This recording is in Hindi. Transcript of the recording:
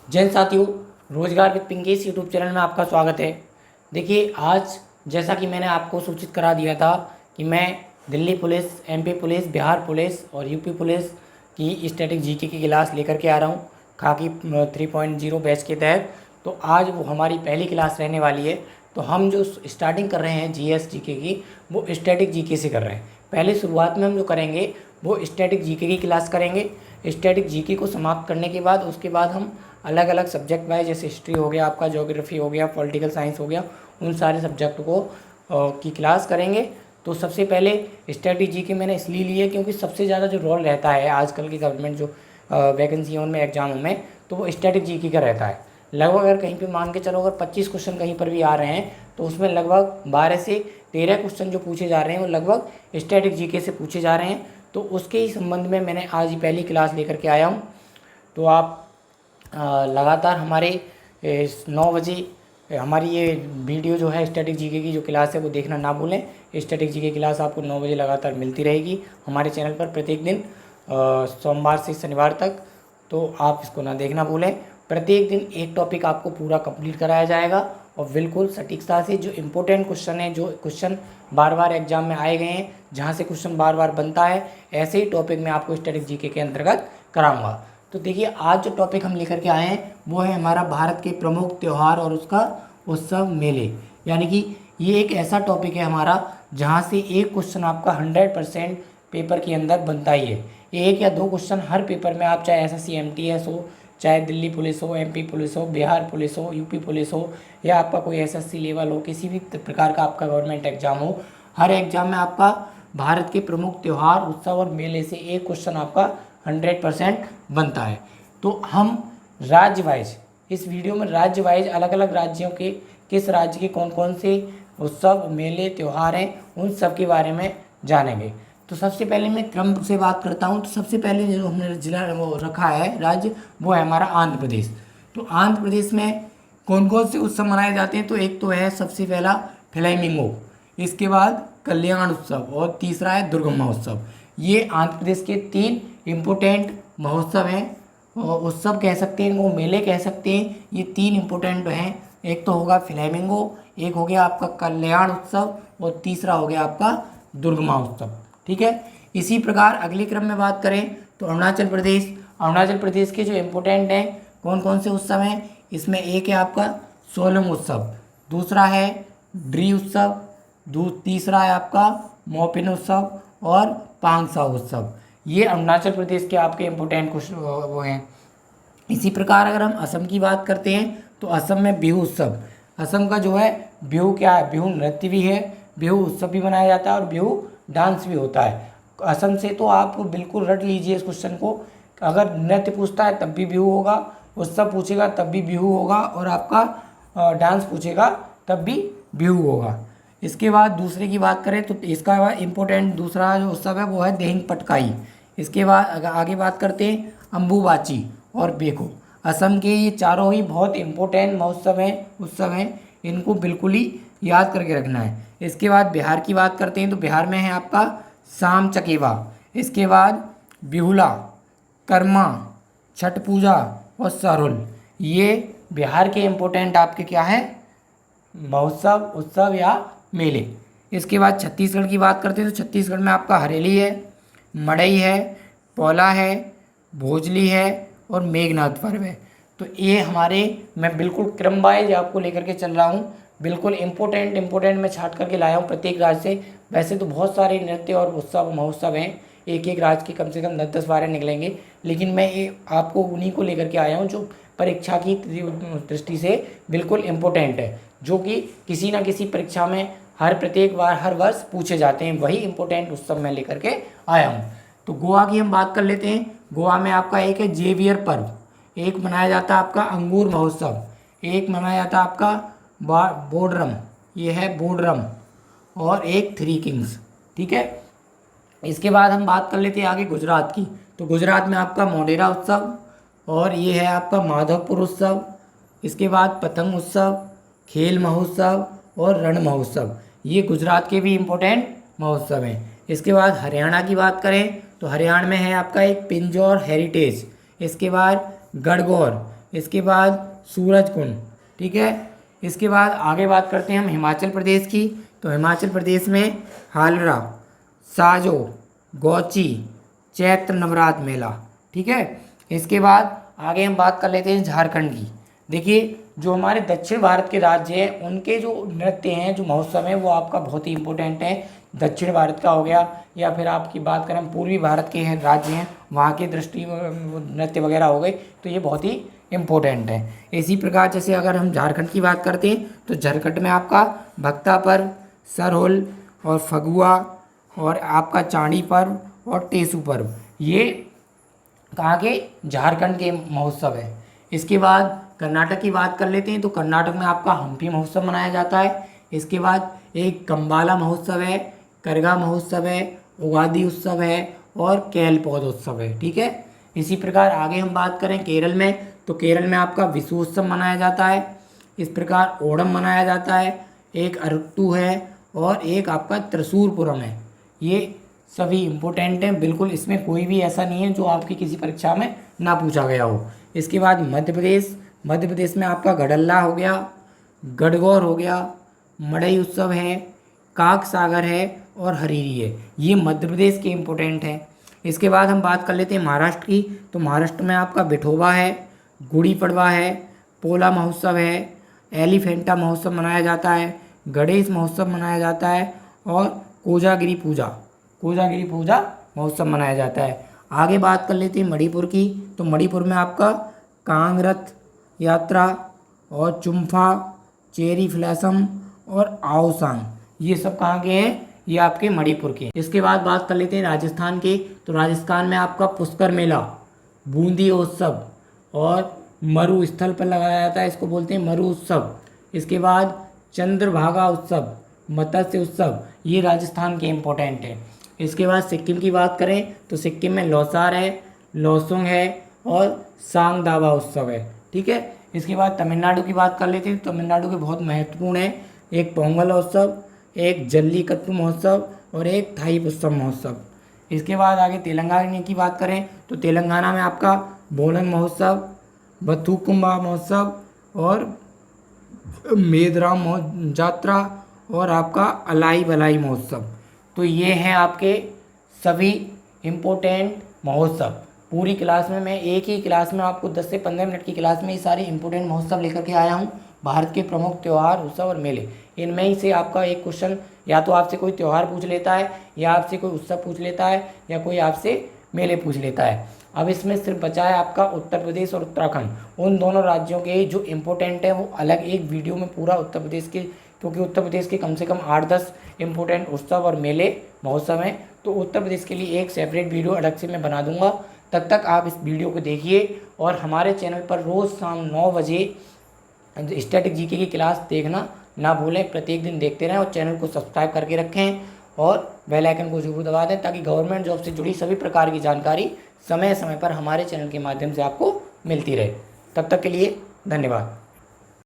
जय हिंद साथियों, रोजगार विद पिंकेश यूट्यूब चैनल में आपका स्वागत है। देखिए, आज जैसा कि मैंने आपको सूचित करा दिया था कि मैं Delhi police, MP police, Bihar police और यूपी पुलिस की स्टैटिक जीके की क्लास लेकर के आ रहा हूँ खाकी 3.0 बैच के तहत। तो आज वो हमारी पहली क्लास रहने वाली है। तो हम जो स्टार्टिंग कर रहे हैं जीएस जीके की, वो स्टैटिक जीके से कर रहे हैं। पहले शुरुआत में हम जो करेंगे वो स्टैटिक जीके की क्लास करेंगे। स्टैटिक जीके को समाप्त करने के बाद उसके बाद हम अलग अलग सब्जेक्ट वाइज, जैसे हिस्ट्री हो गया, आपका ज्योग्राफी हो गया, पॉलिटिकल साइंस हो गया, उन सारे सब्जेक्ट को की क्लास करेंगे। तो सबसे पहले स्टैटिक जीके मैंने इसलिए ली है क्योंकि सबसे ज़्यादा जो रोल रहता है आजकल की गवर्नमेंट जो वैकेंसियों में, एग्जामों में, तो वो स्टैटिक जीके का रहता है। लगभग अगर कहीं पे मान के चलो, अगर 25 क्वेश्चन कहीं पर भी आ रहे हैं तो उसमें लगभग 12 से 13 क्वेश्चन जो पूछे जा रहे हैं वो लगभग स्टैटिक जीके से पूछे जा रहे हैं। तो उसके ही संबंध में मैंने आज ही पहली क्लास लेकर के आया हूँ। तो आप लगातार हमारे 9 बजे हमारी ये वीडियो जो है स्टैटिक जीके की जो क्लास है वो देखना ना भूलें। स्टैटिक जीके क्लास आपको 9 बजे लगातार मिलती रहेगी हमारे चैनल पर प्रत्येक दिन, सोमवार से शनिवार तक। तो आप इसको ना देखना भूलें। प्रत्येक दिन एक टॉपिक आपको पूरा कंप्लीट कराया जाएगा और बिल्कुल सटीकता से जो इम्पोर्टेंट क्वेश्चन है, जो क्वेश्चन बार बार एग्जाम में आए गए हैं, जहाँ से क्वेश्चन बार बार बनता है, ऐसे ही टॉपिक मैं आपको स्टैटिक जीके के अंतर्गत कराऊंगा। तो देखिए, आज जो टॉपिक हम लेकर के आए हैं वो है हमारा भारत के प्रमुख त्यौहार और उसका उत्सव मेले। यानी कि ये एक ऐसा टॉपिक है हमारा जहाँ से एक क्वेश्चन आपका 100% पेपर के अंदर बनता ही है। एक या दो क्वेश्चन हर पेपर में, आप चाहे एसएससी एमटीएस हो, चाहे दिल्ली पुलिस हो, एमपी पुलिस हो, बिहार पुलिस हो, यूपी पुलिस हो, या आपका कोई एसएससी लेवल हो, किसी भी प्रकार का आपका गवर्नमेंट एग्जाम हो, हर एग्जाम में आपका भारत के प्रमुख त्यौहार, उत्सव और मेले से एक क्वेश्चन आपका 100% बनता है। तो हम राज्य वाइज इस वीडियो में राज्य वाइज अलग अलग राज्यों के, किस राज्य के कौन कौन से उत्सव, मेले, त्यौहार हैं, उन सब के बारे में जानेंगे। तो सबसे पहले मैं क्रम से बात करता हूँ। तो सबसे पहले जो हमने जिला वो रखा है राज्य, वो है हमारा आंध्र प्रदेश। तो आंध्र प्रदेश में कौन कौन से उत्सव मनाए जाते हैं? तो एक तो है सबसे पहला फ्लेमिंगो, इसके बाद कल्याण उत्सव और तीसरा है दुर्गा महोत्सव। ये आंध्र प्रदेश के 3 इम्पोर्टेंट महोत्सव हैं, उत्सव कह सकते हैं इनको, मेले कह सकते हैं। ये 3 इम्पोर्टेंट हैं। एक तो होगा फ्लेमिंगो, एक हो गया आपका कल्याण उत्सव और तीसरा हो गया आपका दुर्गा महोत्सव। ठीक है। इसी प्रकार अगले क्रम में बात करें तो अरुणाचल प्रदेश। अरुणाचल प्रदेश के जो इम्पोर्टेंट हैं, कौन कौन से उत्सव हैं, इसमें एक है आपका सोलम उत्सव, दूसरा है ड्री उत्सव, तीसरा है आपका मोपिन उत्सव और पांगसा उत्सव। ये अरुणाचल प्रदेश के आपके इम्पोर्टेंट कुछ वो हैं। इसी प्रकार अगर हम असम की बात करते हैं तो असम में बिहू उत्सव। असम का जो है बिहू क्या है, बिहू नृत्य भी है, बिहू उत्सव भी मनाया जाता है और बिहू डांस भी होता है। असम से तो आप बिल्कुल रट लीजिए इस क्वेश्चन को। अगर नृत्य पूछता है तब भी बिहू होगा, उत्सव पूछेगा तब भी बिहू होगा, और आपका डांस पूछेगा तब भी बिहू होगा। इसके बाद दूसरे की बात करें तो इसका इम्पोर्टेंट दूसरा जो उत्सव है वो है देहिंग पटकाई। इसके बाद आगे बात करते हैं अम्बुबाची और बेको। असम के ये चारों ही बहुत इम्पोर्टेंट महोत्सव हैं, उत्सव हैं, इनको बिल्कुल ही याद करके रखना है। इसके बाद बिहार की बात करते हैं तो बिहार में है आपका शाम चकेवा, इसके बाद बिहुला, कर्मा, छठ पूजा और सरहुल। ये बिहार के इम्पोर्टेंट आपके क्या है, महोत्सव, उत्सव या मेले। इसके बाद छत्तीसगढ़ की बात करते हैं तो छत्तीसगढ़ में आपका हरेली है, मड़ई है, पोला है, भोजली है और मेघनाथ पर्व है। तो ये हमारे, मैं बिल्कुल क्रम वाइज आपको लेकर के चल रहा हूँ, बिल्कुल इम्पोर्टेंट मैं छाट करके लाया हूँ प्रत्येक राज्य से। वैसे तो बहुत सारे नृत्य और उत्सव महोत्सव हैं, एक एक राज्य के कम से कम 10-12 निकलेंगे, लेकिन मैं ये आपको उन्हीं को लेकर के आया हूँ जो परीक्षा की दृष्टि से बिल्कुल इम्पोर्टेंट है, जो कि किसी ना किसी परीक्षा में प्रत्येक बार हर वर्ष पूछे जाते हैं। वही इम्पोर्टेंट उत्सव मैं लेकर के आया हूँ। तो गोवा की हम बात कर लेते हैं। गोवा में आपका एक है जेवियर पर्व, एक मनाया जाता है आपका अंगूर महोत्सव, एक मनाया जाता है आपका बोडरम, ये है बोडरम, और एक थ्री किंग्स। ठीक है। इसके बाद हम बात कर लेते हैं आगे गुजरात की। तो गुजरात में आपका मोढेरा उत्सव और ये है आपका माधवपुर उत्सव। इसके बाद पतंग उत्सव, खेल महोत्सव और रण महोत्सव। ये गुजरात के भी इम्पोर्टेंट महोत्सव हैं। इसके बाद हरियाणा की बात करें तो हरियाणा में है आपका एक पिंजौर हेरिटेज, इसके बाद गणगौर, इसके बाद सूरज कुंड, ठीक है। इसके बाद आगे बात करते हैं हम हिमाचल प्रदेश की। तो हिमाचल प्रदेश में हालरा, साजो, गौची, चैत्र नवरात्र मेला, ठीक है। इसके बाद आगे हम बात कर लेते हैं झारखंड की। देखिए जो हमारे दक्षिण भारत के राज्य हैं उनके जो नृत्य हैं, जो महोत्सव हैं, वो आपका बहुत ही इम्पोर्टेंट है। दक्षिण भारत का हो गया, या फिर आपकी बात करें हम पूर्वी भारत के हैं राज्य हैं, वहाँ के दृष्टि नृत्य वगैरह हो गए, तो ये बहुत ही इम्पोर्टेंट है। इसी प्रकार जैसे अगर हम झारखंड की बात करते हैं तो झारखंड में आपका भक्ता पर्व, सरहुल और फगुआ और आपका चांदी पर्व और टेसू पर्व, ये कहाँ के, झारखंड के महोत्सव है। इसके बाद कर्नाटक की बात कर लेते हैं। तो कर्नाटक में आपका हम्पी महोत्सव मनाया जाता है। इसके बाद एक कंबाला महोत्सव है, करगा महोत्सव है, उगादी उत्सव है और केल पौधोत्सव है, ठीक है। इसी प्रकार आगे हम बात करें केरल में, तो केरल में आपका विशु उत्सव मनाया जाता है। इस प्रकार ओणम मनाया जाता है, एक अरुट्टू है और एक आपका त्रिशूरपुरम है। ये सभी इम्पोर्टेंट हैं, बिल्कुल इसमें कोई भी ऐसा नहीं है जो आपकी किसी परीक्षा में ना पूछा गया हो। इसके बाद मध्य प्रदेश, मध्य प्रदेश में आपका गढ़ल्ला हो गया, गढ़गौर हो गया, मड़ई उत्सव है, काक सागर है और हरीरी है। ये मध्य प्रदेश के इम्पोर्टेंट हैं। इसके बाद हम बात कर लेते हैं महाराष्ट्र की। तो महाराष्ट्र में आपका विठोबा है, गुड़ी पड़वा है, पोला महोत्सव है, एलिफेंटा महोत्सव मनाया जाता है, गणेश महोत्सव मनाया जाता है और कोजागिरी पूजा महोत्सव मनाया जाता है। आगे बात कर लेते हैं मणिपुर की। तो मणिपुर में आपका कांगरथ यात्रा और चुम्फा, चेरी फ्लैसम और आओसांग, ये सब कहाँ के हैं, ये आपके मणिपुर के। इसके बाद बात कर लेते हैं राजस्थान के। तो राजस्थान में आपका पुष्कर मेला, बूंदी उत्सव और मरु स्थल पर लगाया जाता है, इसको बोलते हैं मरु उत्सव। इसके बाद चंद्रभागा उत्सव, मत्स्य उत्सव, ये राजस्थान के इम्पोर्टेंट है। इसके बाद सिक्किम की बात करें तो सिक्किम में लौसार है, लौसुंग है और सांग दावा उत्सव है, ठीक है। इसके बाद तमिलनाडु की बात कर लेते हैं। तमिलनाडु के बहुत महत्वपूर्ण है, एक पोंगल उत्सव, एक जल्लीकट्टू महोत्सव और एक थाई उत्सव महोत्सव। इसके बाद आगे तेलंगाना की बात करें तो तेलंगाना में आपका बोलन महोत्सव, बथुकुम्बा महोत्सव और मेदराम जात्रा और आपका अलाई बलाई महोत्सव। तो ये हैं आपके सभी इम्पोर्टेंट महोत्सव। पूरी क्लास में मैं एक ही क्लास में आपको 10 से 15 मिनट की क्लास में ये सारे इम्पोर्टेंट महोत्सव लेकर के आया हूँ। भारत के प्रमुख त्यौहार, उत्सव और मेले, इनमें ही से आपका एक क्वेश्चन या तो आपसे कोई त्यौहार पूछ लेता है, या आपसे कोई उत्सव पूछ लेता है, या कोई आपसे मेले पूछ लेता है। अब इसमें सिर्फ बचा है आपका उत्तर प्रदेश और उत्तराखंड। उन दोनों राज्यों के जो इम्पोर्टेंट है वो अलग एक वीडियो में पूरा उत्तर प्रदेश के, क्योंकि उत्तर प्रदेश के कम से कम 8-10 इम्पोर्टेंट उत्सव और मेले महोत्सव हैं, तो उत्तर प्रदेश के लिए एक सेपरेट वीडियो अलग से मैं बना दूंगा। तब तक आप इस वीडियो को देखिए और हमारे चैनल पर रोज़ शाम 9 बजे स्टैटिक जीके की क्लास देखना ना भूलें। प्रत्येक दिन देखते रहें और चैनल को सब्सक्राइब करके रखें और बेल आइकन को जरूर दबा दें, ताकि गवर्नमेंट जॉब से जुड़ी सभी प्रकार की जानकारी समय समय पर हमारे चैनल के माध्यम से आपको मिलती रहे। तब तक के लिए धन्यवाद।